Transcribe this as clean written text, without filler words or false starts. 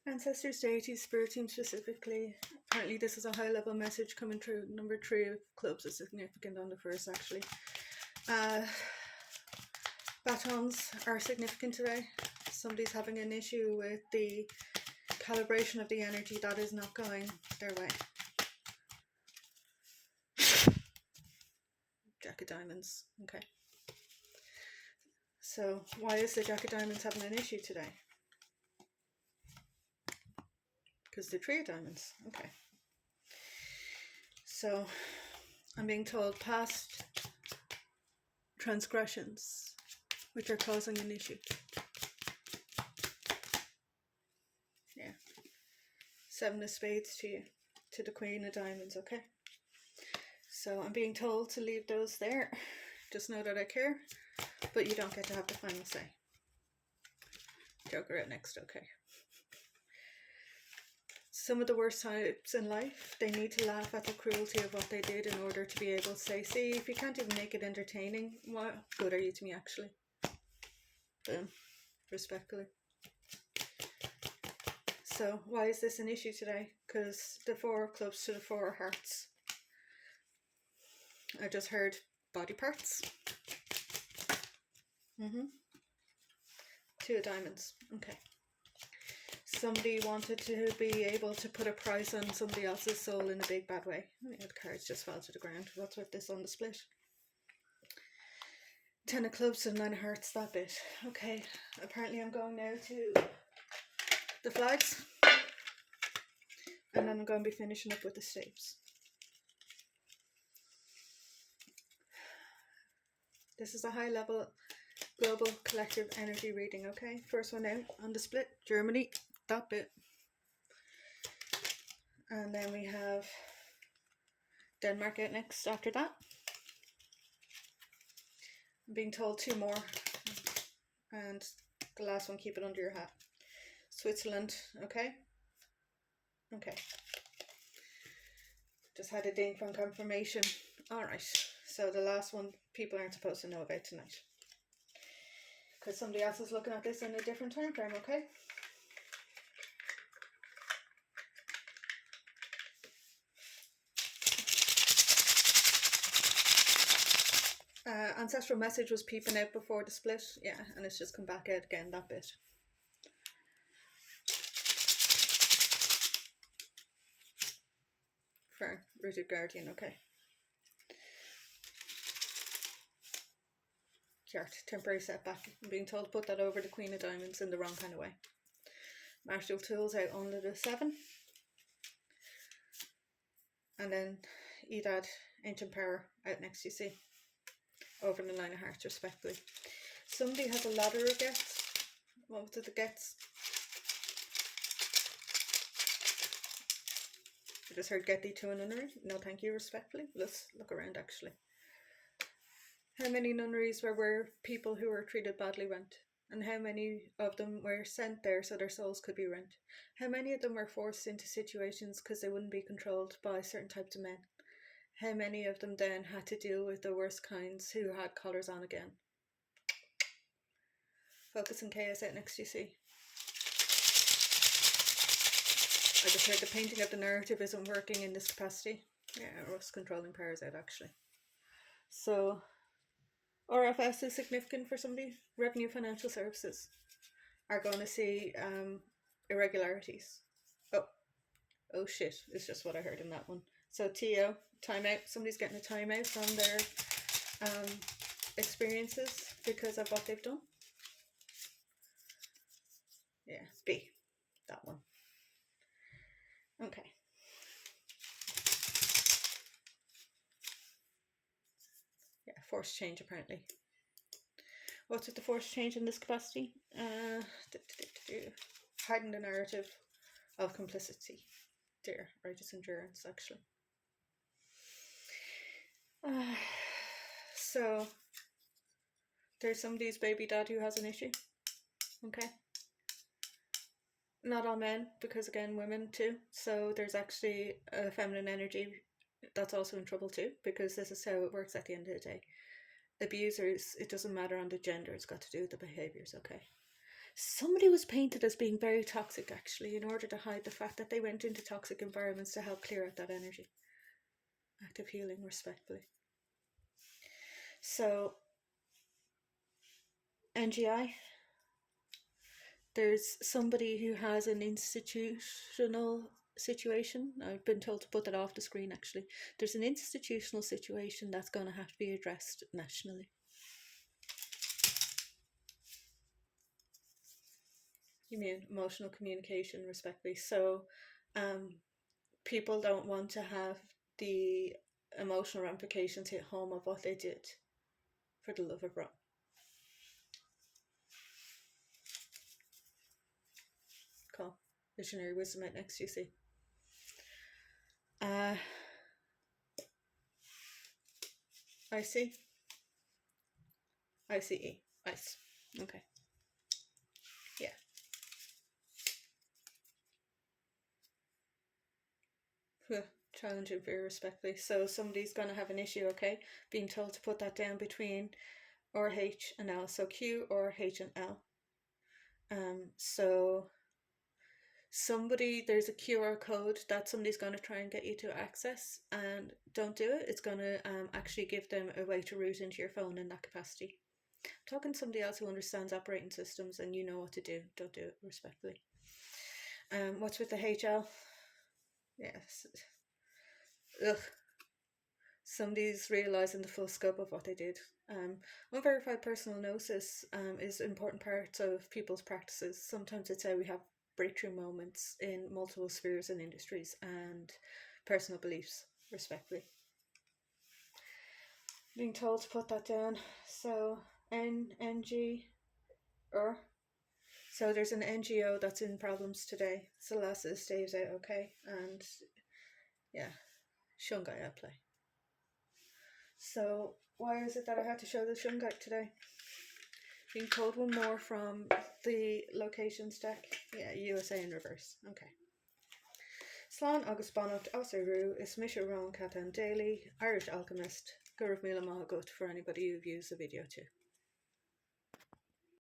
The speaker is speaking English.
Ancestors, deities, spirit team specifically. Apparently this is a high level message coming through. Number 3 of clubs is significant on the first actually. Batons are significant today. Somebody's having an issue with the calibration of the energy that is not going their way. Jack of Diamonds. Okay. So why is the Jack of Diamonds having an issue today? Because the Three of Diamonds. Okay. So I'm being told past transgressions which are causing an issue. Yeah. 7 of Spades to you, to the Queen of Diamonds, okay? So I'm being told to leave those there. Just know that I care, but you don't get to have the final say. Joker at next, okay. Some of the worst types in life, they need to laugh at the cruelty of what they did in order to be able to say, see, if you can't even make it entertaining, what good are you to me actually? Boom. Respectfully. So why is this an issue today? Because the 4 of clubs to the 4 of hearts. I just heard body parts. 2 of diamonds. Okay. Somebody wanted to be able to put a price on somebody else's soul in a big bad way. Oh, yeah, the cards just fell to the ground. What's with this on the split? 10 of clubs and 9 of hearts, that bit. Okay, apparently I'm going now to the flags. And then I'm going to be finishing up with the staves. This is a high level global collective energy reading, okay? First one out on the split, Germany, that bit. And then we have Denmark out next after that. I'm being told 2 more. And the last one, keep it under your hat. Switzerland, okay? Okay. Just had a ding from confirmation. Alright, so the last one people aren't supposed to know about tonight. Because somebody else is looking at this in a different time frame, okay? Ancestral message was peeping out before the split. Yeah, and it's just come back out again, that bit. Fair. Rooted Guardian, okay. Chart, temporary setback. I'm being told to put that over the Queen of Diamonds in the wrong kind of way. Martial Tools out under the 7. And then Edad, Ancient Power out next, you see. Over the 9 of hearts, respectfully. Somebody has a ladder of gets. What was it, the gets? I just heard get thee to a nunnery. No thank you, respectfully. Let's look around actually. How many nunneries where people who were treated badly went? And how many of them were sent there so their souls could be rent? How many of them were forced into situations because they wouldn't be controlled by certain types of men? How many of them then had to deal with the worst kinds who had collars on again? Focus and chaos out next, you see. I just heard the painting of the narrative isn't working in this capacity. Yeah, Rust controlling powers out actually. So RFS is significant for somebody. Revenue Financial Services are going to see irregularities. Oh shit, is just what I heard in that one. So TO, timeout. Somebody's getting a timeout from their experiences because of what they've done. Yeah, B, that one. Okay. Yeah, forced change apparently. What's with the forced change in this capacity? Harden the narrative of complicity. Dear, righteous endurance actually. So there's somebody's baby dad who has an issue. Okay. Not all men, because again, women too. So there's actually a feminine energy that's also in trouble too, because this is how it works at the end of the day. Abusers, it doesn't matter on the gender, it's got to do with the behaviours, okay? Somebody was painted as being very toxic, actually, in order to hide the fact that they went into toxic environments to help clear out that energy. Active healing, respectfully. So, NGI, there's somebody who has an institutional situation. I've been told to put that off the screen, actually. There's an institutional situation that's going to have to be addressed nationally. You mean emotional communication, respectfully. So, people don't want to have the emotional ramifications hit home of what they did for the love of Rome. Cool. Visionary wisdom right next, you see. I see. ICE. Ice. Okay. Yeah. Challenging fear, respectfully. So somebody's going to have an issue, okay? Being told to put that down between or H and L. So Q or H and L. So there's a QR code that somebody's going to try and get you to access, and don't do it. It's going to actually give them a way to route into your phone in that capacity. I'm talking to somebody else who understands operating systems and you know what to do. Don't do it, respectfully. What's with the HL? Yes. Ugh. Somebody's realising the full scope of what they did. Unverified personal gnosis is an important part of people's practices. Sometimes it's how we have breakthrough moments in multiple spheres and industries and personal beliefs, respectively. Being told to put that down. So, NG, so there's an NGO that's in problems today. Celeste stays out, okay? And yeah, Shungai at play. So why is it that I had to show the Shungai today? Being told one more from the locations deck. Yeah, USA in reverse. Okay. Slán agus Bonnet Osirú is Misha Ron Catan Daily, Irish alchemist, Gurav Mila Mahagut for anybody who views the video too.